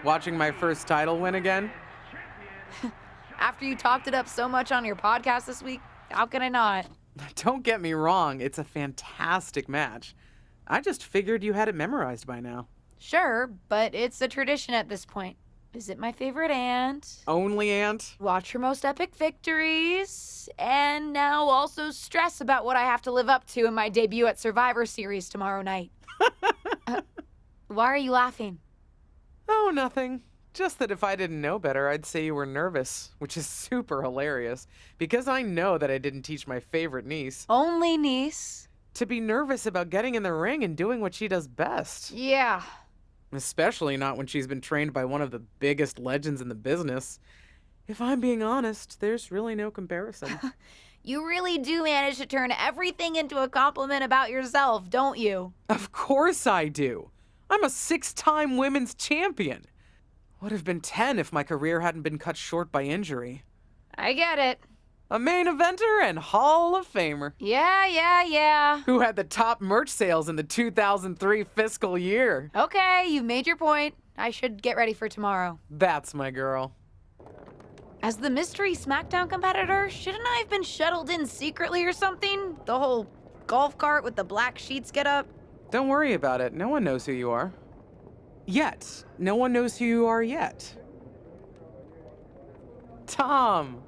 Watching my first title win again? After you talked it up so much on your podcast this week, how can I not? Don't get me wrong, it's a fantastic match. I just figured you had it memorized by now. Sure, but it's a tradition at this point. Visit my favorite aunt. Only aunt? Watch her most epic victories. And now also stress about what I have to live up to in my debut at Survivor Series tomorrow night. Why are you laughing? Oh, nothing. Just that if I didn't know better, I'd say you were nervous, which is super hilarious, because I know that I didn't teach my favorite niece Only niece? to be nervous about getting in the ring and doing what she does best. Yeah. Especially not when she's been trained by one of the biggest legends in the business. If I'm being honest, there's really no comparison. You really do manage to turn everything into a compliment about yourself, don't you? Of course I do. I'm a 6-time women's champion. Would have been 10 if my career hadn't been cut short by injury. I get it. A main eventer and Hall of Famer. Yeah. Who had the top merch sales in the 2003 fiscal year. Okay, you've made your point. I should get ready for tomorrow. That's my girl. As the mystery SmackDown competitor, shouldn't I have been shuttled in secretly or something? The whole golf cart with the black sheets get up? Don't worry about it. No one knows who you are. Yet. No one knows who you are yet. Tom.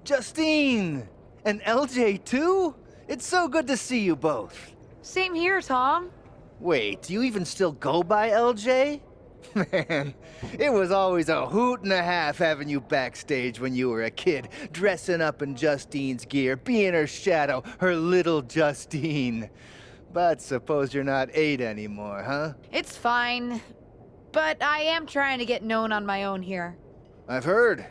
Justine! And LJ too? It's so good to see you both. Same here, Tom. Wait, do you even still go by LJ? Man, it was always a hoot and a half having you backstage when you were a kid, dressing up in Justine's gear, being her shadow, her little Justine. But suppose you're not 8 anymore, huh? It's fine. But I am trying to get known on my own here. I've heard.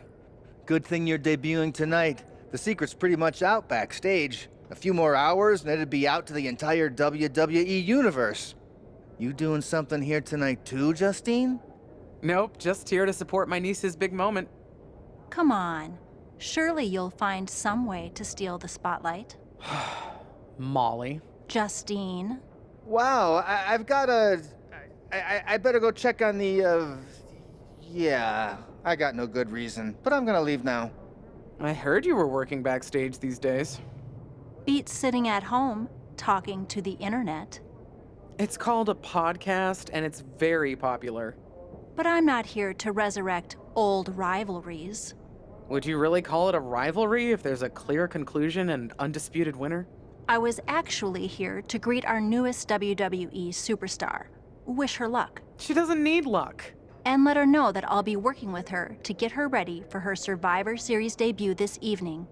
Good thing you're debuting tonight. The secret's pretty much out backstage. A few more hours and it'd be out to the entire WWE universe. You doing something here tonight too, Justine? Nope, just here to support my niece's big moment. Come on. Surely you'll find some way to steal the spotlight. Molly. Justine. Wow, I've got a... I better go check on the, Yeah, I got no good reason, but I'm gonna leave now. I heard you were working backstage these days. Beats sitting at home, talking to the internet. It's called a podcast, and it's very popular. But I'm not here to resurrect old rivalries. Would you really call it a rivalry if there's a clear conclusion and undisputed winner? I was actually here to greet our newest WWE superstar. Wish her luck. She doesn't need luck. And let her know that I'll be working with her to get her ready for her Survivor Series debut this evening.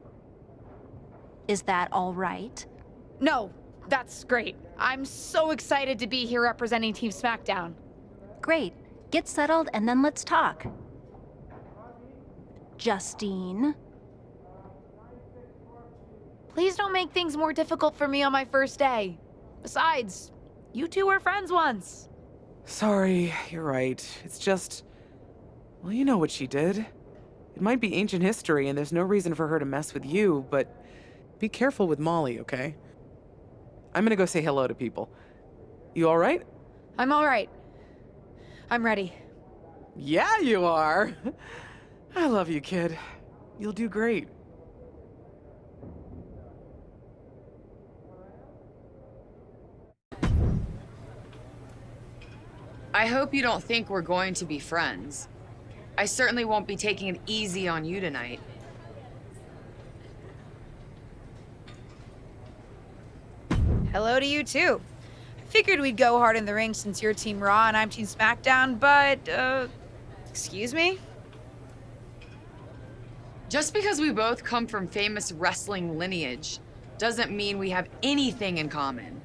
Is that all right? No, that's great. I'm so excited to be here representing Team SmackDown. Great. Get settled and then let's talk. Justine. Please don't make things more difficult for me on my first day. Besides, you two were friends once. Sorry, you're right. It's just... Well, you know what she did. It might be ancient history and there's no reason for her to mess with you, but be careful with Molly, okay? I'm gonna go say hello to people. You alright? I'm all right. I'm ready. Yeah, you are. I love you, kid. You'll do great. I hope you don't think we're going to be friends. I certainly won't be taking it easy on you tonight. Hello to you too. I figured we'd go hard in the ring since you're Team Raw and I'm Team SmackDown, but, excuse me? Just because we both come from famous wrestling lineage doesn't mean we have anything in common.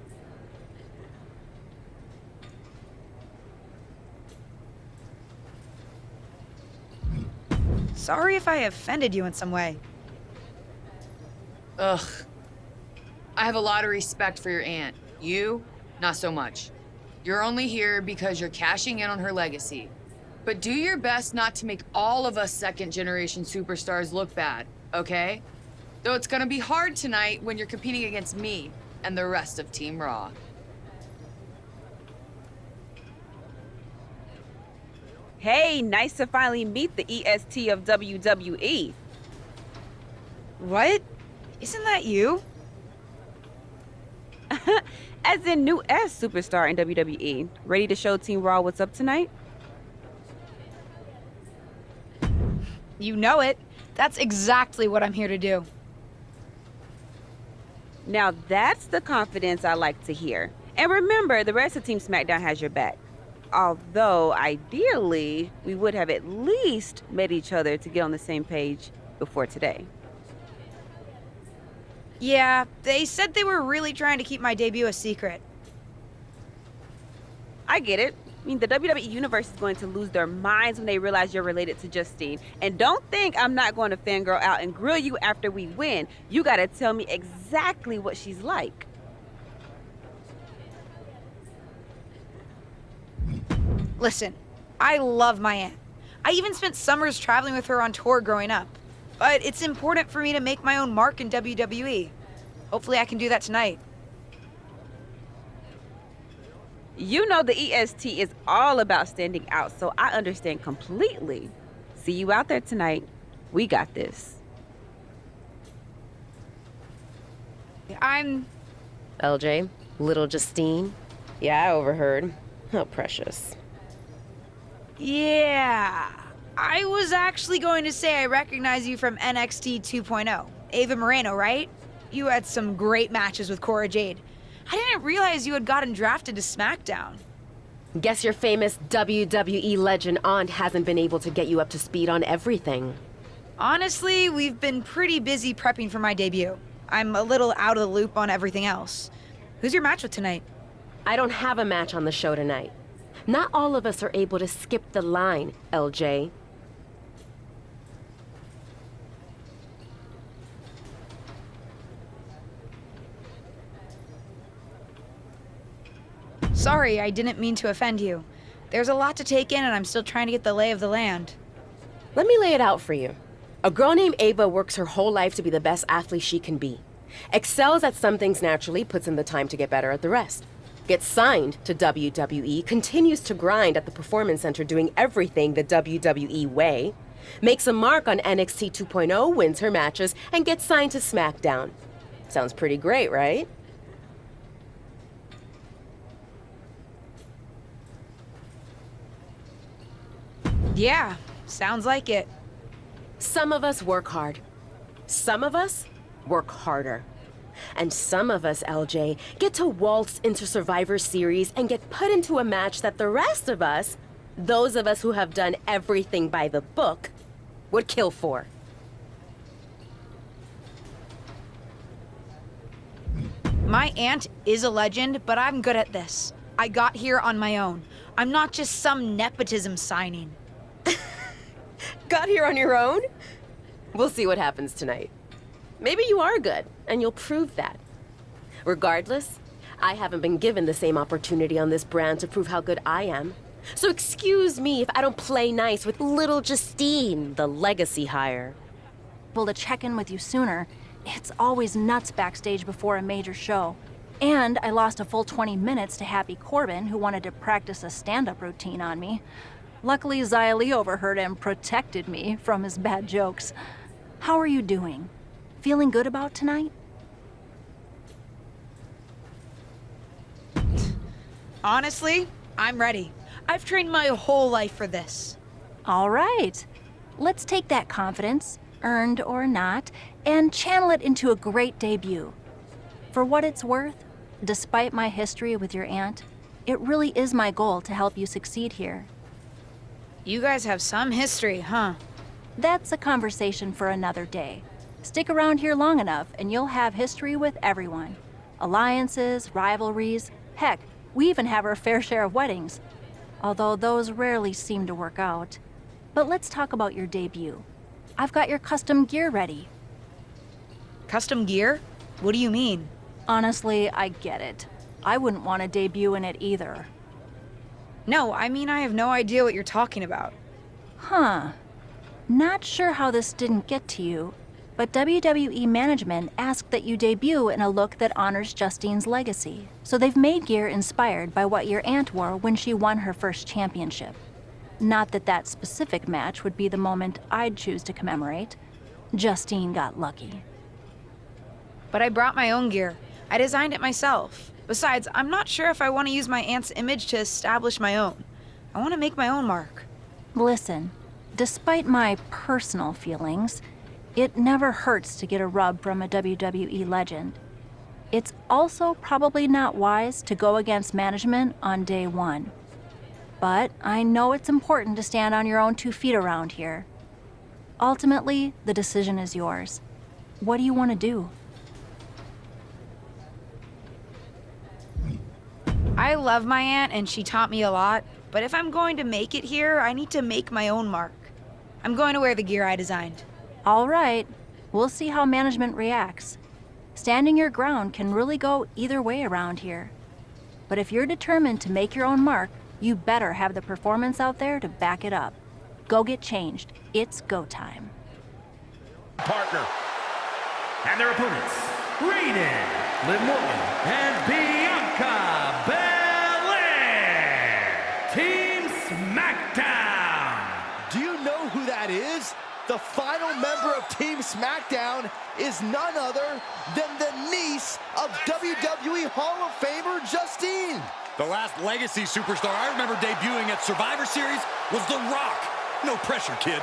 Sorry if I offended you in some way. Ugh. I have a lot of respect for your aunt. You, not so much. You're only here because you're cashing in on her legacy. But do your best not to make all of us second-generation superstars look bad, okay? Though it's gonna be hard tonight when you're competing against me and the rest of Team Raw. Hey, nice to finally meet the EST of WWE. What? Isn't that you? As in new S superstar in WWE. Ready to show Team Raw what's up tonight? You know it. That's exactly what I'm here to do. Now that's the confidence I like to hear. And remember, the rest of Team SmackDown has your back. Although, ideally, we would have at least met each other to get on the same page before today. Yeah, they said they were really trying to keep my debut a secret. I get it. I mean, the WWE Universe is going to lose their minds when they realize you're related to Justine. And don't think I'm not going to fangirl out and grill you after we win. You gotta tell me exactly what she's like. Listen, I love my aunt. I even spent summers traveling with her on tour growing up. But it's important for me to make my own mark in WWE. Hopefully I can do that tonight. You know the EST is all about standing out, so I understand completely. See you out there tonight. We got this. I'm... LJ, little Justine. Yeah, I overheard. How precious. Yeah. I was actually going to say I recognize you from NXT 2.0. Ava Moreno, right? You had some great matches with Cora Jade. I didn't realize you had gotten drafted to SmackDown. Guess your famous WWE legend aunt hasn't been able to get you up to speed on everything. Honestly, we've been pretty busy prepping for my debut. I'm a little out of the loop on everything else. Who's your match with tonight? I don't have a match on the show tonight. Not all of us are able to skip the line, LJ. Sorry, I didn't mean to offend you. There's a lot to take in and I'm still trying to get the lay of the land. Let me lay it out for you. A girl named Ava works her whole life to be the best athlete she can be. Excels at some things naturally, puts in the time to get better at the rest. Gets signed to WWE, continues to grind at the Performance Center doing everything the WWE way, makes a mark on NXT 2.0, wins her matches, and gets signed to SmackDown. Sounds pretty great, right? Yeah, sounds like it. Some of us work hard. Some of us work harder. And some of us, LJ, get to waltz into Survivor Series and get put into a match that the rest of us, those of us who have done everything by the book, would kill for. My aunt is a legend, but I'm good at this. I got here on my own. I'm not just some nepotism signing. Got here on your own? We'll see what happens tonight. Maybe you are good, and you'll prove that. Regardless, I haven't been given the same opportunity on this brand to prove how good I am. So excuse me if I don't play nice with little Justine, the legacy hire. Able to check in with you sooner. It's always nuts backstage before a major show. And I lost a full 20 minutes to Happy Corbin, who wanted to practice a stand-up routine on me. Luckily, Xia Li overheard and protected me from his bad jokes. How are you doing? Feeling good about tonight? Honestly, I'm ready. I've trained my whole life for this. All right. Let's take that confidence, earned or not, and channel it into a great debut. For what it's worth, despite my history with your aunt, it really is my goal to help you succeed here. You guys have some history, huh? That's a conversation for another day. Stick around here long enough and you'll have history with everyone. Alliances, rivalries, heck, we even have our fair share of weddings. Although those rarely seem to work out. But let's talk about your debut. I've got your custom gear ready. Custom gear? What do you mean? Honestly, I get it. I wouldn't want to debut in it either. No, I mean I have no idea what you're talking about. Huh. Not sure how this didn't get to you, but WWE management asked that you debut in a look that honors Justine's legacy. So they've made gear inspired by what your aunt wore when she won her first championship. Not that that specific match would be the moment I'd choose to commemorate. Justine got lucky. But I brought my own gear. I designed it myself. Besides, I'm not sure if I want to use my aunt's image to establish my own. I want to make my own mark. Listen, despite my personal feelings, it never hurts to get a rub from a WWE legend. It's also probably not wise to go against management on day one. But I know it's important to stand on your own 2 feet around here. Ultimately, the decision is yours. What do you want to do? I love my aunt and she taught me a lot, but if I'm going to make it here, I need to make my own mark. I'm going to wear the gear I designed. All right, we'll see how management reacts. Standing your ground can really go either way around here. But if you're determined to make your own mark, you better have the performance out there to back it up. Go get changed. It's go time. Partner. And their opponents, Raine, Liv Morgan, and Bianca Belair. Team SmackDown. Do you know who that is? The final member of Team SmackDown is none other than the niece of WWE Hall of Famer Justine. The last legacy superstar I remember debuting at Survivor Series was The Rock. No pressure, kid.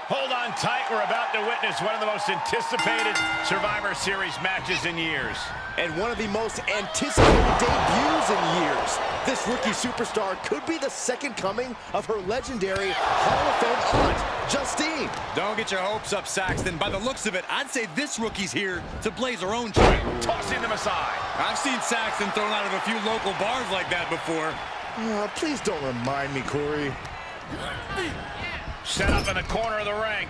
Hold on tight. We're about to witness one of the most anticipated Survivor Series matches in years. And one of the most anticipated debuts in years. This rookie superstar could be the second coming of her legendary Hall of Fame aunt, Justine. Don't get your hopes up, Saxton. By the looks of it, I'd say this rookie's here to blaze her own trail. Tossing them aside. I've seen Saxton thrown out of a few local bars like that before. Please don't remind me, Corey. Set up in the corner of the ring.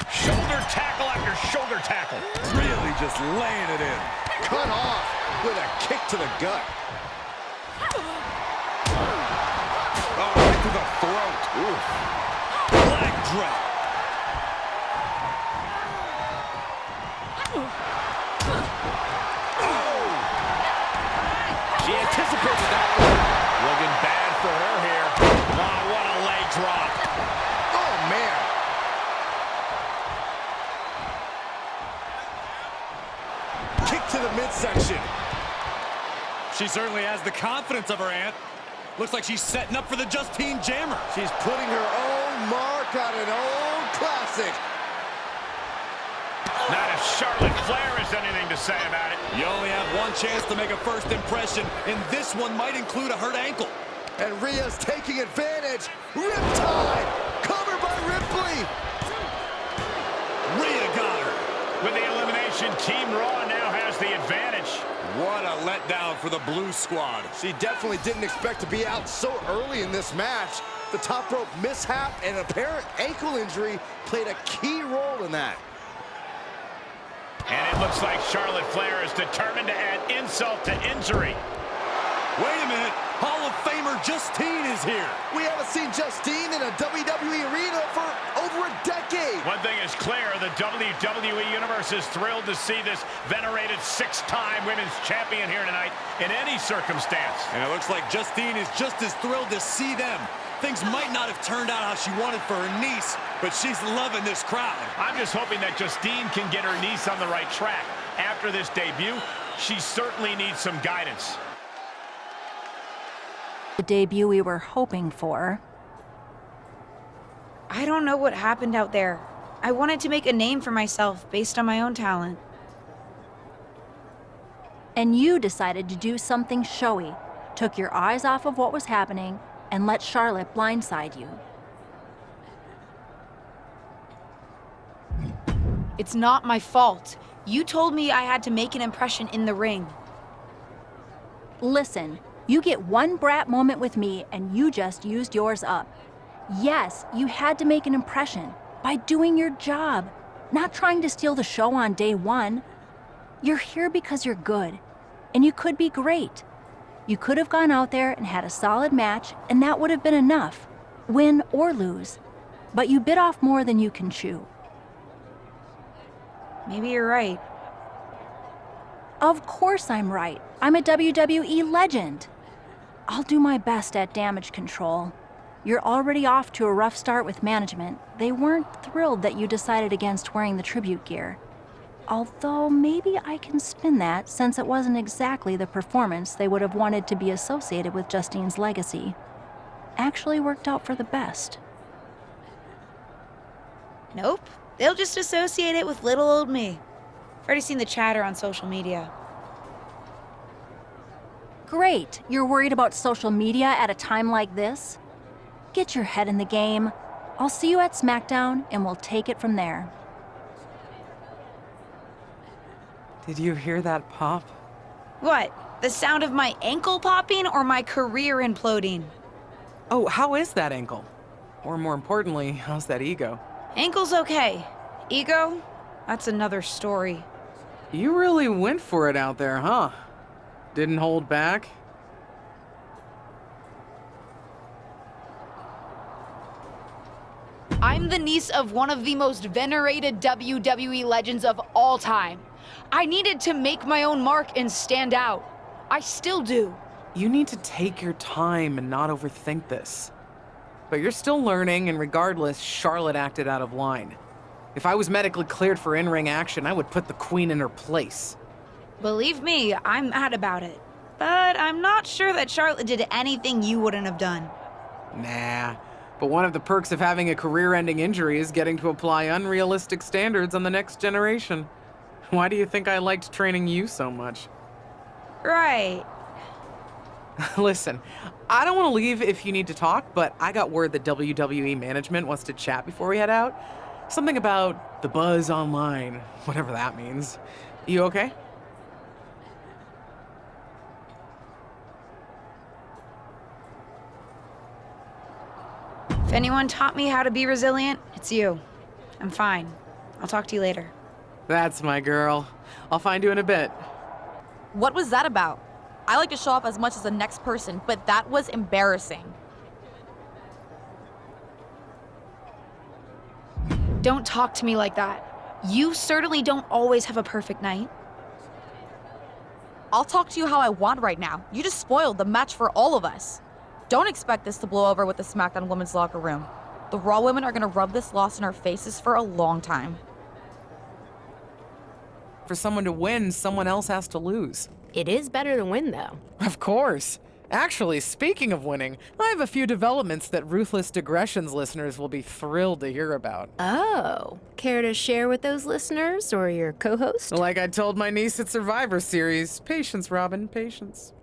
Shoulder tackle after shoulder tackle. Really just laying it in. Cut off with a kick to the gut. Oh, right to the throat. Oof. Leg drop. Oh! She anticipated that one. Looking bad for her here. Oh, what a leg drop. Oh, man. Kick to the midsection. She certainly has the confidence of her aunt. Looks like she's setting up for the Justine Jammer. She's putting her own mark on an old classic. Not if Charlotte Flair has anything to say about it. You only have one chance to make a first impression, and this one might include a hurt ankle. And Rhea's taking advantage. Riptide. Cover by Ripley. Rhea got her. With the elimination, Team Raw now has the advantage. What a letdown for the Blue Squad. She definitely didn't expect to be out so early in this match. The top rope mishap and apparent ankle injury played a key role in that. And it looks like Charlotte Flair is determined to add insult to injury. Wait a minute. Hall of Famer Justine is here. We haven't seen Justine in a WWE arena for over a decade. One thing is clear, the WWE Universe is thrilled to see this venerated 6-time women's champion here tonight in any circumstance. And it looks like Justine is just as thrilled to see them. Things might not have turned out how she wanted for her niece, but she's loving this crowd. I'm just hoping that Justine can get her niece on the right track. After this debut, she certainly needs some guidance. The debut we were hoping for. I don't know what happened out there. I wanted to make a name for myself based on my own talent. And you decided to do something showy, took your eyes off of what was happening, and let Charlotte blindside you. It's not my fault. You told me I had to make an impression in the ring. Listen, you get one brat moment with me and you just used yours up. Yes, you had to make an impression by doing your job, not trying to steal the show on day one. You're here because you're good, and you could be great. You could have gone out there and had a solid match, and that would have been enough. win or lose. But you bit off more than you can chew. Maybe you're right. Of course I'm right. I'm a WWE legend. I'll do my best at damage control. You're already off to a rough start with management. They weren't thrilled that you decided against wearing the tribute gear. Although maybe I can spin that, since it wasn't exactly the performance they would have wanted to be associated with Justine's legacy. Actually worked out for the best. Nope. They'll just associate it with little old me. I've already seen the chatter on social media. Great. You're worried about social media at a time like this? Get your head in the game. I'll see you at SmackDown, and we'll take it from there. Did you hear that pop? What? The sound of my ankle popping or my career imploding? Oh, how is that ankle? Or more importantly, how's that ego? Ankle's okay. Ego? That's another story. You really went for it out there, huh? Didn't hold back? I'm the niece of one of the most venerated WWE legends of all time. I needed to make my own mark and stand out. I still do. You need to take your time and not overthink this. But you're still learning, and regardless, Charlotte acted out of line. If I was medically cleared for in-ring action, I would put the Queen in her place. Believe me, I'm mad about it. But I'm not sure that Charlotte did anything you wouldn't have done. Nah. But one of the perks of having a career-ending injury is getting to apply unrealistic standards on the next generation. Why do you think I liked training you so much? Right. Listen, I don't want to leave if you need to talk, but I got word that WWE management wants to chat before we head out. Something about the buzz online, whatever that means. You okay? If anyone taught me how to be resilient, it's you. I'm fine. I'll talk to you later. That's my girl. I'll find you in a bit. What was that about? I like to show off as much as the next person, but that was embarrassing. Don't talk to me like that. You certainly don't always have a perfect night. I'll talk to you how I want right now. You just spoiled the match for all of us. Don't expect this to blow over with the SmackDown women's locker room. The Raw women are gonna rub this loss in our faces for a long time. For someone to win, someone else has to lose. It is better to win, though. Of course. Actually, speaking of winning, I have a few developments that Ruthless Digressions listeners will be thrilled to hear about. Oh, care to share with those listeners or your co-host? Like I told my niece at Survivor Series, patience, Robin, patience.